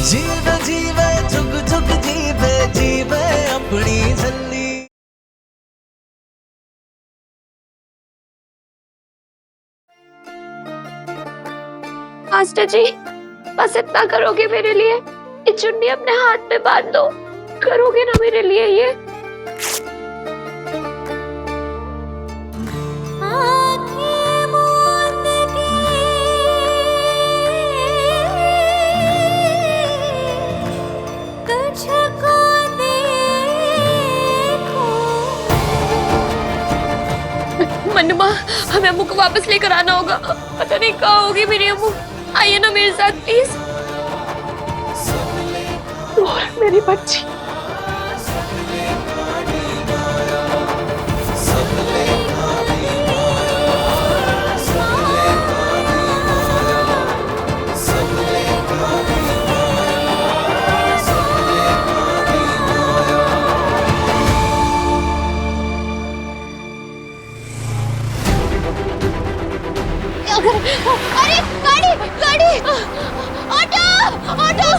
जीवे जीवे झुक झुक जीवे जीवे अपनी झल्ली। मास्टर जी, बस इतना करोगे मेरे लिए? ये चुन्नी अपने हाथ में बांध दो, करोगे ना मेरे लिए ये? मनुमा, हमें अम्मू को वापस लेकर आना होगा। पता नहीं कहाँ होगी मेरी अम्मू। आइए ना मेरे साथ प्लीज। और मेरी बच्ची। अरे गाड़ी गाड़ी ऑटो ऑटो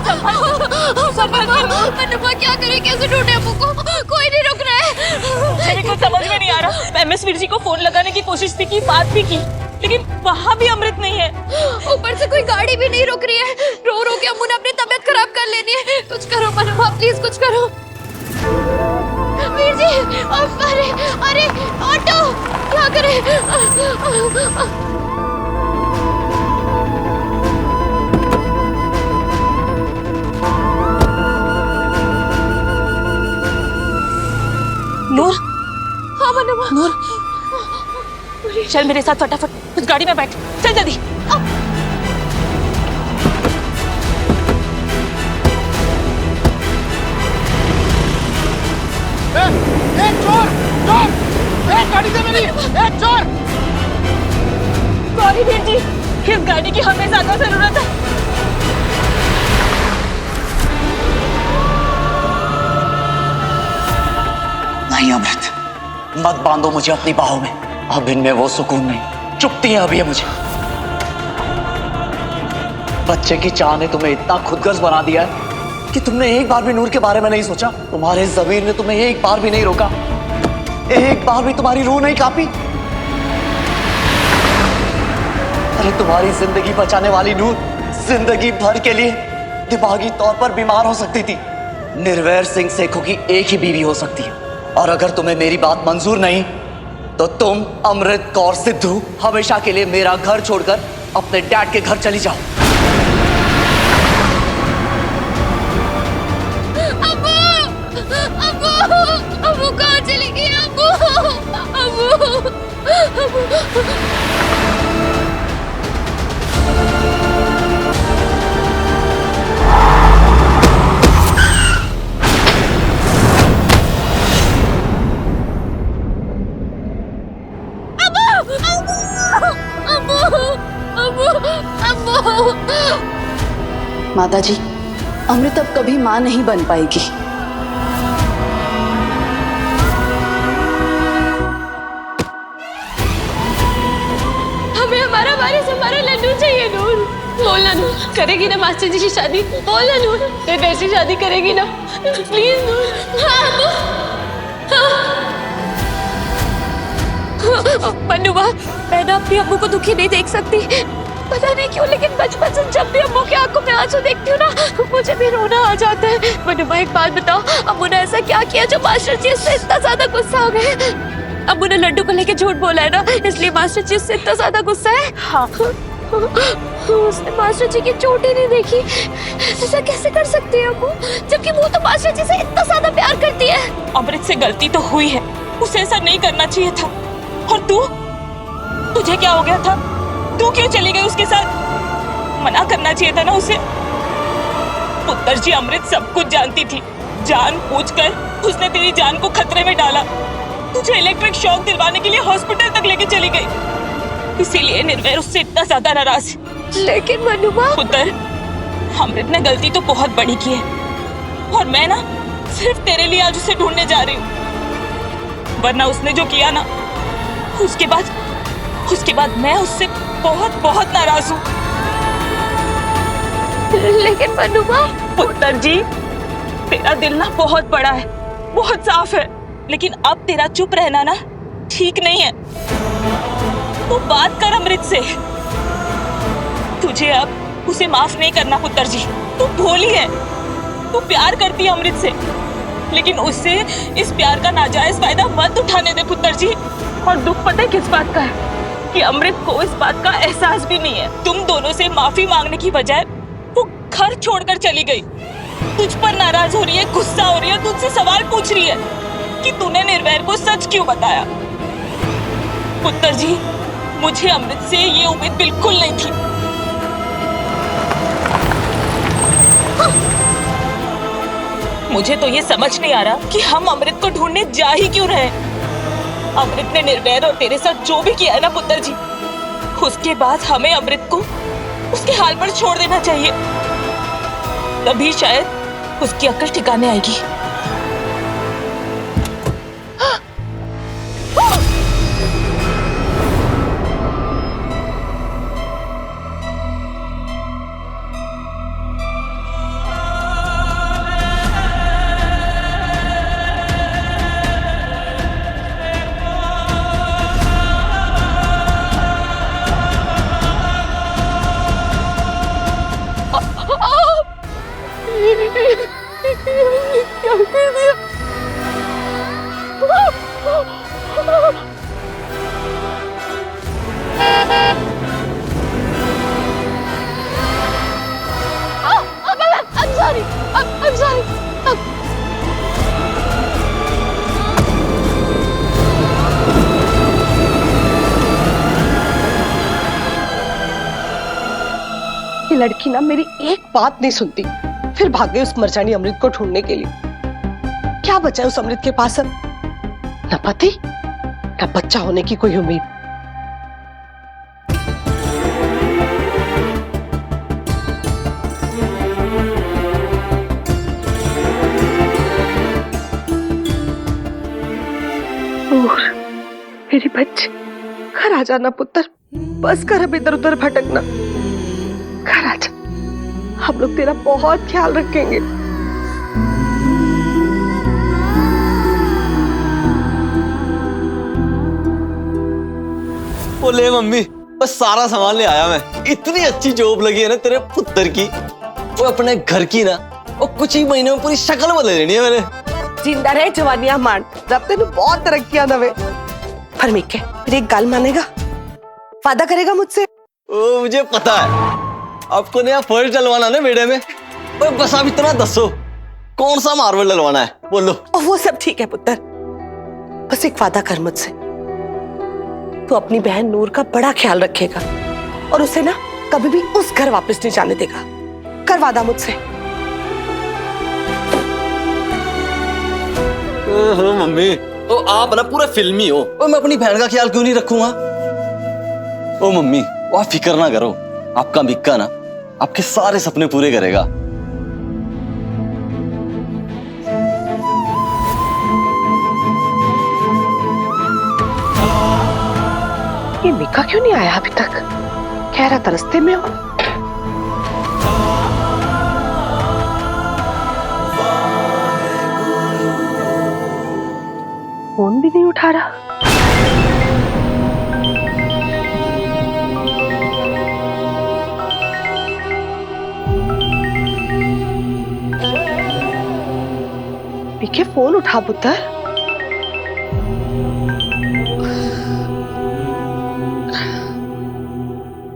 मनुमा क्या करे, कैसे ढूंढे अम्मू को? कोई नहीं रुक रहा है। मेरे को समझ में नहीं आ रहा। MS वीर जी को फोन लगाने की कोशिश भी की, बात भी की, लेकिन वहाँ भी अमृत नहीं है। ऊपर से कोई गाड़ी भी नहीं रुक रही है। रो रो के अम्मू ने अपनी तबीयत खराब कर लेनी है। कुछ करो मनुमा, प्लीज कुछ करो। वीर जी अरे अरे ऑटो क्या करे? नूर, हाँ मनुमा। नूर, चल मेरे साथ फटाफट उस गाड़ी में बैठ, चल जल्दी। चोर चोर, गाड़ी से मेरी चोर। सॉरी वीर जी, इस गाड़ी की हमें ज्यादा जरूरत है। नहीं अमृत, मत बांधो मुझे अपनी बाहों में। अब इनमें वो सुकून नहीं, चुपती है अब ये मुझे। बच्चे की चाह ने तुम्हें इतना खुदगर्ज बना दिया है कि तुमने एक बार भी नूर के बारे में नहीं सोचा। तुम्हारे ज़मीर ने तुम्हें एक बार भी नहीं रोका, एक बार भी तुम्हारी रूह नहीं कांपी। अरे तुम्हारी जिंदगी बचाने वाली नूर जिंदगी भर के लिए दिमागी तौर पर बीमार हो सकती थी। निर्वैर सिंह सेखों की एक ही बीवी हो सकती है, और अगर तुम्हें मेरी बात मंजूर नहीं तो तुम अमृत कौर सिद्धू हमेशा के लिए मेरा घर छोड़कर अपने डैड के घर चली जाओ। अम्मू कहाँ चली गई? अम्मू माताजी, अमृत अब कभी मां नहीं बन पाएगी। हमें हमारा वारिस, हमारा लड्डू चाहिए। नूर बोलना, नूर करेगी ना मास्टर जी की शादी? बोलना नूर, निर्वैर से शादी करेगी ना? प्लीज नूर। मनुमा, मैं ना अपनी अम्मू को दुखी नहीं देख सकती। पता नहीं क्यों, लेकिन बचपन से जब भी अम्मू की आंखों में आंसू देखती हूँ ना, मुझे भी रोना आ जाता है। मनुमा एक बात बताओ, अम्मू ने ऐसा क्या किया जो मास्टर जी इससे इतना ज्यादा गुस्सा हो गए? अम्मू ने लड्डू को लेके झूठ बोला है ना, इसलिए मास्टर जी उससे इतना ज्यादा गुस्सा है। हाँ, उसने मास्टर जी की चोट ही नहीं देखी। ऐसा कैसे कर सकती है अम्मू, जबकि वो तो मास्टर जी से इतना ज्यादा प्यार करती है। अमृत से गलती तो हुई है, उसे ऐसा नहीं करना चाहिए था। और तुझे क्या हो गया था? तू क्यों चली गई उसके साथ? मना करना चाहिए था ना उसे। पुत्र जी अमृत सब कुछ जानती थी, जान पूछकर उसने तेरी जान को खतरे में डाला। तुझे इलेक्ट्रिक शॉक दिलवाने के लिए हॉस्पिटल तक लेके चली गई, इसीलिए निर्वैर उससे इतना ज्यादा नाराज है। लेकिन मनुमा, पुत्र, अमृत ने गलती तो बहुत बड़ी की है, और मैं ना सिर्फ तेरे लिए आज उसे ढूंढने जा रही हूँ। वरना उसने जो किया ना, उसके बाद मैं उससे बहुत बहुत नाराज हूँ। लेकिन मनुमा, पुत्र जी, तेरा दिल ना बहुत बड़ा है, बहुत साफ है, लेकिन अब तेरा चुप रहना ना ठीक नहीं है। तू बात कर अमृत से। तुझे अब उसे माफ नहीं करना पुत्र जी। तू भोली है, तू प्यार करती है अमृत से, लेकिन उससे इस प्यार का नाजायज फायदा मत उठाने दे पुत्र जी। और दुख पता है किस बात का है? कि अमृत को इस बात का एहसास भी नहीं है। तुम दोनों से माफी मांगने की बजाय वो घर छोड़कर चली गई। तुझ पर नाराज हो रही है, गुस्सा हो रही है, तुझसे सवाल पूछ रही है कि तूने निर्वैर को सच क्यों बताया। पुत्र जी, मुझे अमृत से ये उम्मीद बिल्कुल नहीं थी। मुझे तो ये समझ नहीं आ रहा कि हम अमृत को ढूंढने जा ही क्यों रहे। अमृत ने निर्वैर और तेरे साथ जो भी किया है ना पुत्र जी, उसके बाद हमें अमृत को उसके हाल पर छोड़ देना चाहिए। तभी शायद उसकी अक्ल ठिकाने आएगी। क्या कर दिया? I'm sorry. I'm sorry. ये लड़की ना मेरी एक बात नहीं सुनती, फिर भाग गई उस मरजानी अमृत को ढूंढने के लिए। क्या बचा है उस अमृत के पास अब? न पति, न बच्चा होने की कोई उम्मीद। मेरी बच्ची, घर आ जाना पुत्र, बस कर अब इधर उधर भटकना। घर आ जा, हम लोग तेरा बहुत ख्याल रखेंगे। ओ ले मम्मी, बस सारा सामान ले आया मैं। इतनी अच्छी जॉब लगी है ना तेरे पुत्र की, वो अपने घर की ना, वो कुछ ही महीनों में पूरी शक्ल बदल देनी है मैंने। जिंदा रहे जवानियां मान, रब तेन बहुत तरक्कियां दवे। पर मिके, मेरी एक गल मानेगा, वादा करेगा मुझसे? ओ मुझे पता है, आपको नया फर्श डलवाना ना बेड़े में। बस आप इतना दसो, कौन सा मार्बल डलवाना है, बोलो। वो सब ठीक है पुत्र, बस एक वादा कर मुझसे, तू अपनी बहन नूर का बड़ा ख्याल रखेगा और उसे ना कभी भी उस घर वापस नहीं जाने देगा। कर वादा मुझसे। ओहो मम्मी, ओ आप ना पूरा फिल्मी हो। ओ मैं अपनी बहन का ख्याल क्यों नहीं रखूंगा? ओ मम्मी, आप फिक्र ना करो, आपका मिक्का ना आपके सारे सपने पूरे करेगा। ये मिक्का क्यों नहीं आया अभी तक? कह रहा था रास्ते में हो। फोन भी नहीं उठा रहा। पीके फोन उठा पुत्र।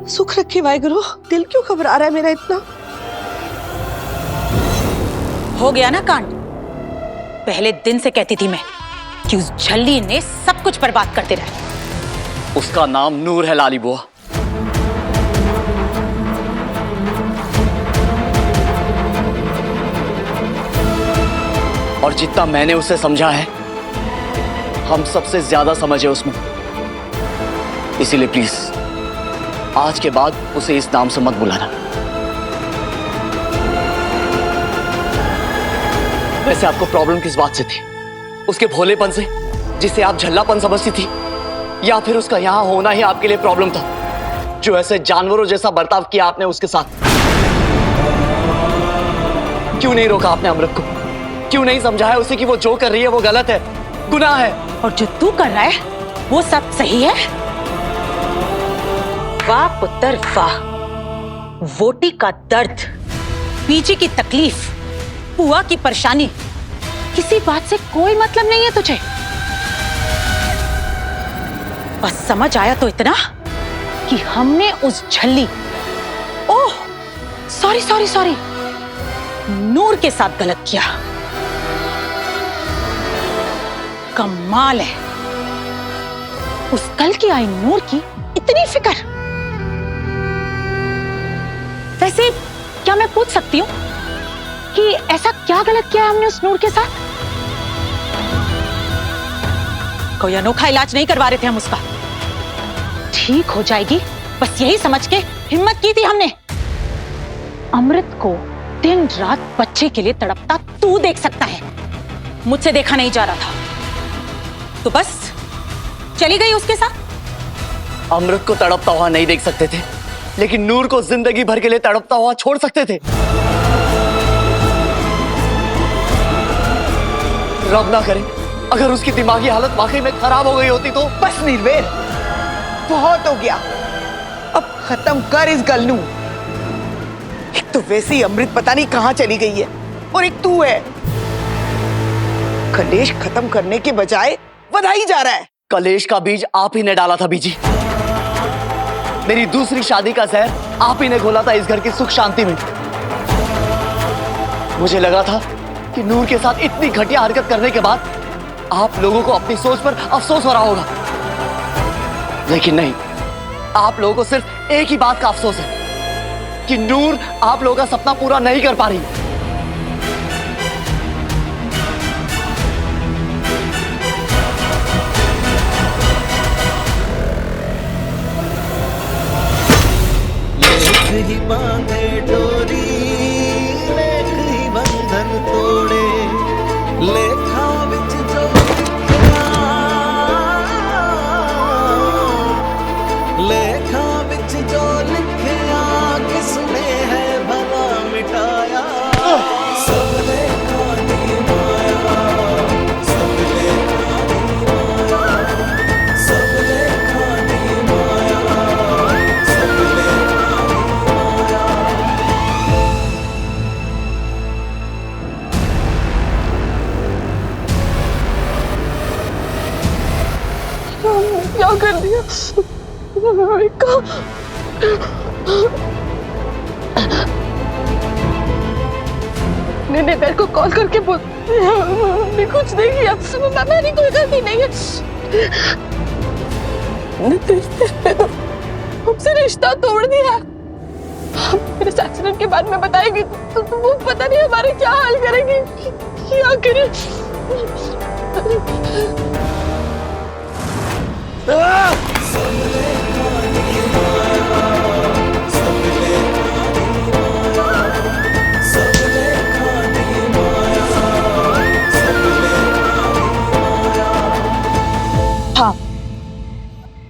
सुख रखे वाहेगुरु, दिल क्यों घबरा रहा है मेरा इतना? हो गया ना कांड। पहले दिन से कहती थी मैं कि उस झल्ली ने सब कुछ बर्बाद कर दिया। उसका नाम नूर है लाली बुआ। और जितना मैंने उसे समझा है, हम सबसे ज्यादा समझे उसमें। इसीलिए प्लीज आज के बाद उसे इस नाम से मत बुलाना। वैसे आपको प्रॉब्लम किस बात से थी? उसके भोलेपन से, जिसे आप झल्लापन समझती थी, या फिर उसका यहां होना ही आपके लिए प्रॉब्लम था, जो ऐसे जानवरों जैसा बर्ताव किया आपने उसके साथ? क्यों नहीं रोका आपने अमृत को? क्यों नहीं समझाया उसे कि वो जो कर रही है वो गलत है, गुनाह है? और जो तू कर रहा है वो सब सही है? वाह पुत्र वाह, वोटी का दर्द, पीजी की तकलीफ, बुआ की परेशानी, किसी बात से कोई मतलब नहीं है तुझे। बस समझ आया तो इतना कि हमने उस झल्ली, ओह सॉरी सॉरी सॉरी, नूर के साथ गलत किया। कमाल है, उस कल की आई नूर की इतनी फिक्र। वैसे क्या मैं पूछ सकती हूँ कि ऐसा क्या गलत किया हमने उस नूर के साथ? कोई अनोखा इलाज नहीं करवा रहे थे हम उसका, ठीक हो जाएगी बस यही समझ के हिम्मत की थी हमने। अमृत को दिन रात बच्चे के लिए तड़पता तू देख सकता है, मुझसे देखा नहीं जा रहा था, तो बस चली गई उसके साथ। अमृत को तड़पता हुआ नहीं देख सकते थे, लेकिन नूर को जिंदगी भर के लिए तड़पता हुआ छोड़ सकते थे। रब ना करे अगर उसकी दिमागी हालत वाकई में खराब हो गई होती तो। बस निर्वेर, बहुत हो गया, अब खत्म कर इस गलनू। एक तो वैसे ही अमृत पता नहीं कहां चली गई है, और एक तू है, कलेश खत्म करने के बजाय बधाई जा रहा है। कलेश का बीज आप ही ने डाला था बीजी। मेरी दूसरी शादी का जहर आप ही ने घोला था इस घर की सुख शांति में। मुझे लगा था कि नूर के साथ इतनी घटिया हरकत करने के बाद आप लोगों को अपनी सोच पर अफसोस हो रहा होगा, लेकिन नहीं, आप लोगों को सिर्फ एक ही बात का अफसोस है कि नूर आप लोगों का सपना पूरा नहीं कर पा रही। लेख ही बांधे डोरी, लेख ही बंधन तोड़े, लेखा विच जो लिखिया, लेखा विच जो लिखिया, किसने है भला मिटाया। सब लेखा दी माया, सब लेखा दी माया, सब लेखा दी माया, सब लेखा दी माया। क्या कर दिया? मैंने तेरे को कॉल करके बोल, मैंने कुछ नहीं किया, मैंने कोई गलती नहीं है। हमसे रिश्ता तोड़ दिया। मेरे एक्सीडेंट के बारे में बताएगी तो वो पता नहीं हमारे क्या हाल करेगी, क्या करे। हाँ,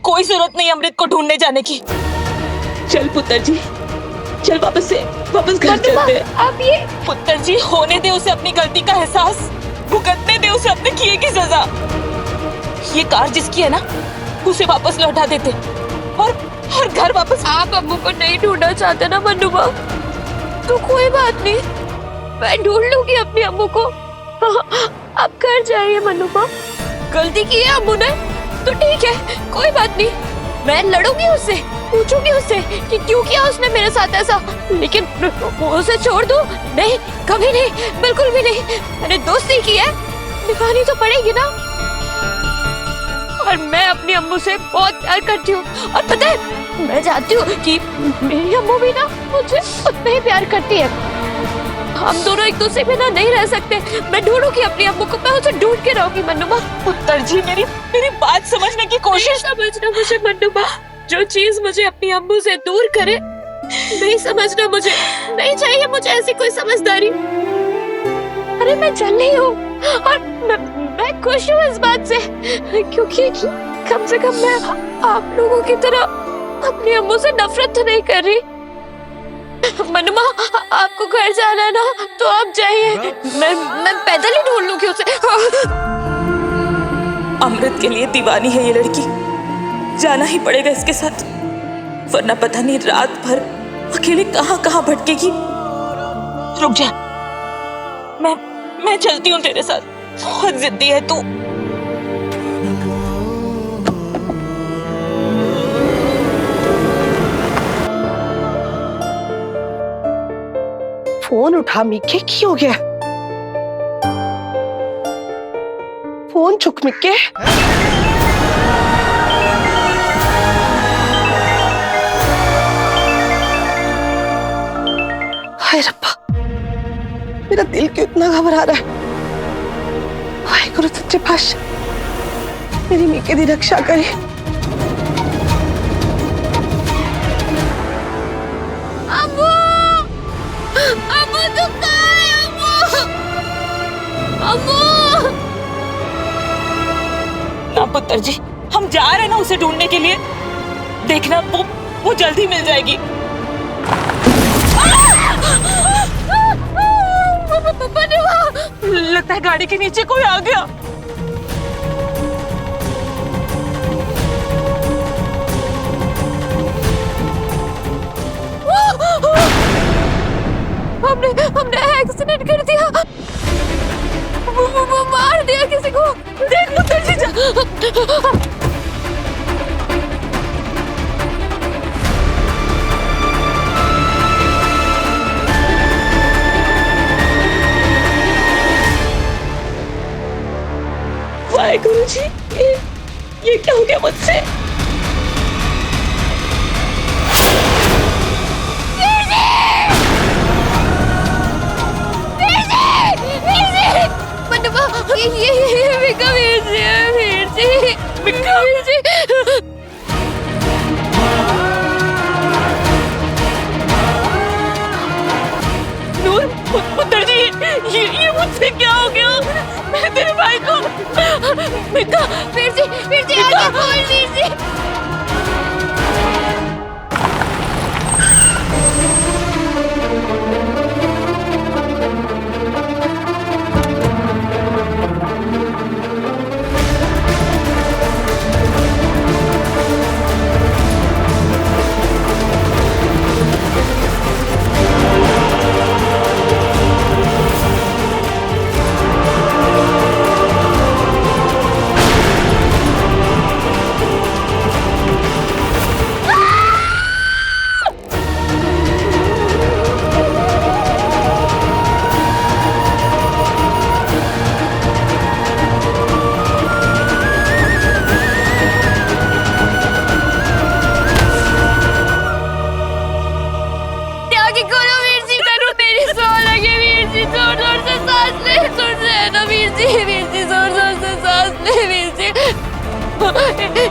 कोई जरूरत नहीं अमृत को ढूंढने जाने की। चल पुत्र जी, चल वापस घर चलते हैं। आप ये पुत्र जी, होने दे उसे अपनी गलती का एहसास, भुगतने दे उसे अपने किए की सजा। ये कार जिसकी है ना, उसे वापस लौटा देते और घर वापस। आप अम्मू को नहीं ढूंढना चाहते ना मनुबा, तो कोई बात नहीं, मैं ढूंढ लूंगी अपनी अम्मू को। आप घर जाइए मनुबा, गलती की है अम्मू ने तो ठीक है, कोई बात नहीं, मैं लड़ूंगी उससे, पूछूंगी उससे कि क्यों किया उसने मेरे साथ ऐसा, लेकिन उसे छोड़ दूं? नहीं, कभी नहीं, बिल्कुल भी नहीं। मैंने दोस्ती की है, निभानी तो पड़ेगी ना। और मैं अपनी अम्मू से बहुत प्यार करती हूँ, और पता है मैं चाहती हूँ कि मेरी अम्मू भी ना मुझे उतना ही प्यार करती है। हम दोनों एक दूसरे बिना नहीं रह सकते। मैं ढूंढूंगी अपनी अम्मू को, मैं उसे ढूंढ के रहूंगी मनुबा। पुत्र जी, मेरी बात समझने की कोशिश। समझना मुझे मनुबा, जो चीज मुझे अपनी अम्मू से दूर करे नहीं समझना, मुझे नहीं चाहिए मुझे ऐसी कोई समझदारी। अरे मैं चल रही हूँ और मैं खुश हूँ इस बात से, क्योंकि कम से कम मैं आप लोगों की तरह अपनी अम्मू से नफरत तो नहीं कर रही। मनुमा, आपको घर जाना है ना, तो आप जाइए। मैं पैदल ही ढूंढ लूंगी उसे। अमृत के लिए दीवानी है ये लड़की, जाना ही पड़ेगा इसके साथ, वरना पता नहीं रात भर अकेले कहाँ कहाँ भटकेगी। रुक जा, मैं चलती हूँ तेरे साथ, बहुत जिद्दी है तू। फोन उठा मिक्के, की हो गया? फोन चुक मिक्के। हाय रब्बा, मेरा दिल क्यों इतना घबरा रहा है? वाहेगुरु सच्चे पातशाह मेरी मिक्के दी रक्षा करे। ना पुत्र जी, हम जा रहे हैं ना उसे ढूंढने के लिए, देखना वो जल्द ही मिल जाएगी। लगता है गाड़ी के नीचे कोई आ गया। हमने एक्सीडेंट कर दिया, वो मार दिया किसी को। देख पुत्र जी, जा। वाहेगुरु जी, ये क्या हो गया मुझसे? ये मिक्का वीर जी है, वीर जी, मिक्का वीर जी। नूर, पुत्र जी, ये मुझसे क्या हो गया? मैं तेरे भाई को मिक्का, वीर जी आगे खोल, वीर जी।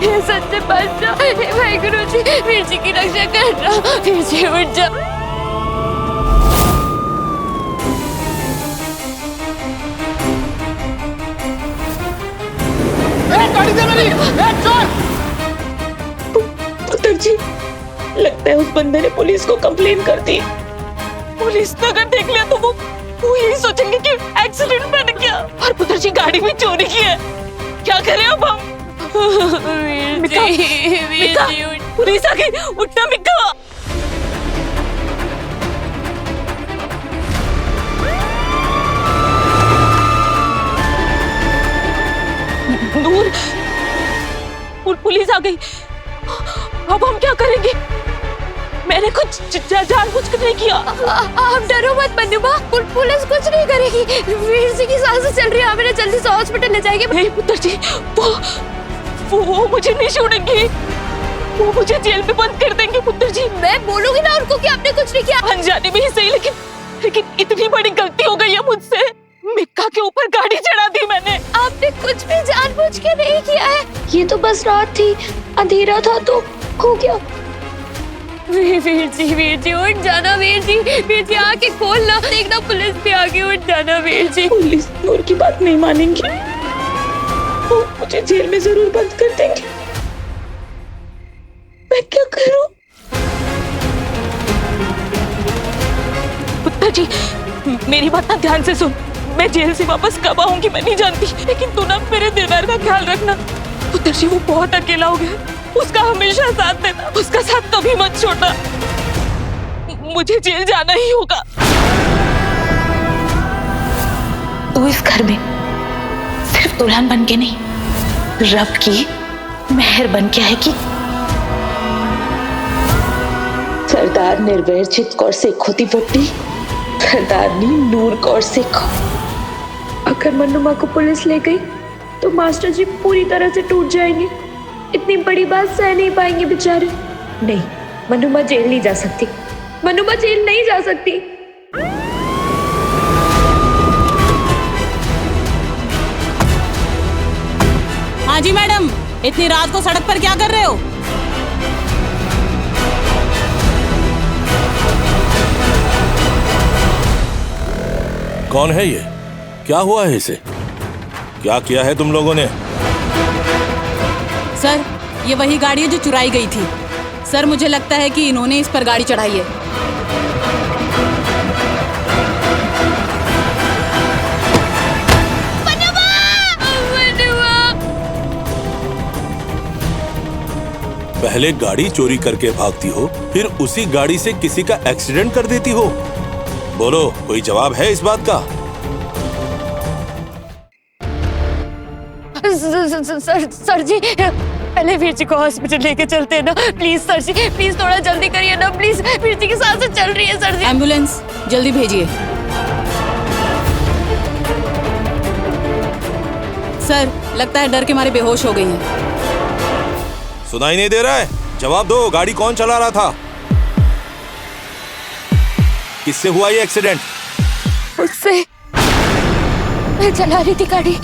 ये सच्चे बादशाह, वाहेगुरु जी, वीर जी की रक्षा करना। वीर जी उठ जाओ। पुत्र जी, लगता है उस बंदे ने पुलिस को कंप्लेन कर दी। पुलिस ने अगर देख लिया तो वो यही सोचेंगे कि एक्सीडेंट बन गया, और पुत्र जी गाड़ी भी चोरी की है। क्या करें अब हम? मिक्का, पुलिस आ गई, उठना मिक्का। नूर, पुलिस आ गई, अब हम क्या करेंगे? मैंने कुछ जानबूझ कर नहीं किया। आप डरो मत बन्नुमा, पुलिस कुछ नहीं करेगी। वीर जी की सांसें चल रही है, हमें जल्दी से हॉस्पिटल ले जाएंगे। नहीं पुत्र जी, वो मुझे नहीं छोड़ेंगे, वो मुझे जेल में बंद कर देंगे। पुत्र जी, मैं बोलूंगी ना उनको कि आपने कुछ नहीं किया। अनजाने में ही सही, लेकिन इतनी बड़ी गलती हो गई है मुझसे। मिक्का के ऊपर गाड़ी चढ़ा दी मैंने। आपने कुछ भी जानबूझ के नहीं किया है, ये तो बस रात थी, अंधेरा था तो हो गया। वीर जी उठ जाना। वीर जी आके खोलना, देखना पुलिस भी आगे। उठ जाना वीर जी। पुलिस नूर की बात नहीं मानेंगी, वो मुझे जेल में जरूर बंद कर देंगे। मैं क्या करूं? जी मेरी बात ना ध्यान से सुन। मैं जेल से वापस कब आऊंगी मैं नहीं जानती, लेकिन तू ना मेरे दिलदार का ख्याल रखना। पुत्र जी वो बहुत अकेला हो गया, उसका हमेशा साथ देना, उसका साथ कभी मत छोड़ना। मुझे जेल जाना ही होगा। तू इस घर में सिर्फ दुल्हन बन के नहीं, रब की मेहर बन के आएगी। सरदार निर्वैरचित कौर शेख होती बट्टी, सरदारनी नूर कौर शेख। अगर मन्नुमा को पुलिस ले गई तो मास्टर जी पूरी तरह से टूट जाएंगे। इतनी बड़ी बात सह नहीं पाएंगे बेचारे। नहीं, मन्नुमा जेल नहीं जा सकती, मन्नुमा जेल नहीं जा सकती। हाँ जी मैडम, इतनी रात को सड़क पर क्या कर रहे हो? कौन है ये? क्या हुआ है इसे? क्या किया है तुम लोगों ने? सर, ये वही गाड़ी है जो चुराई गई थी। सर, मुझे लगता है कि इन्होंने इस पर गाड़ी चढ़ाई है। पहले गाड़ी चोरी करके भागती हो, फिर उसी गाड़ी से किसी का एक्सीडेंट कर देती हो। बोलो, कोई जवाब है इस बात का? सर जी, पहले वीर जी को हॉस्पिटल लेके चलते हैं ना, प्लीज सर जी, प्लीज थोड़ा जल्दी करिए ना, प्लीज। वीर जी की सांसें चल रही है सर जी। एम्बुलेंस जल्दी भेजिए। सर, लगता है डर के मारे बेहोश हो गई हैं। सुनाई नहीं दे रहा है? जवाब दो, गाड़ी कौन चला रहा था? किससे हुआ ये एक्सीडेंट? उससे। मैं चला रही थी गाड़ी।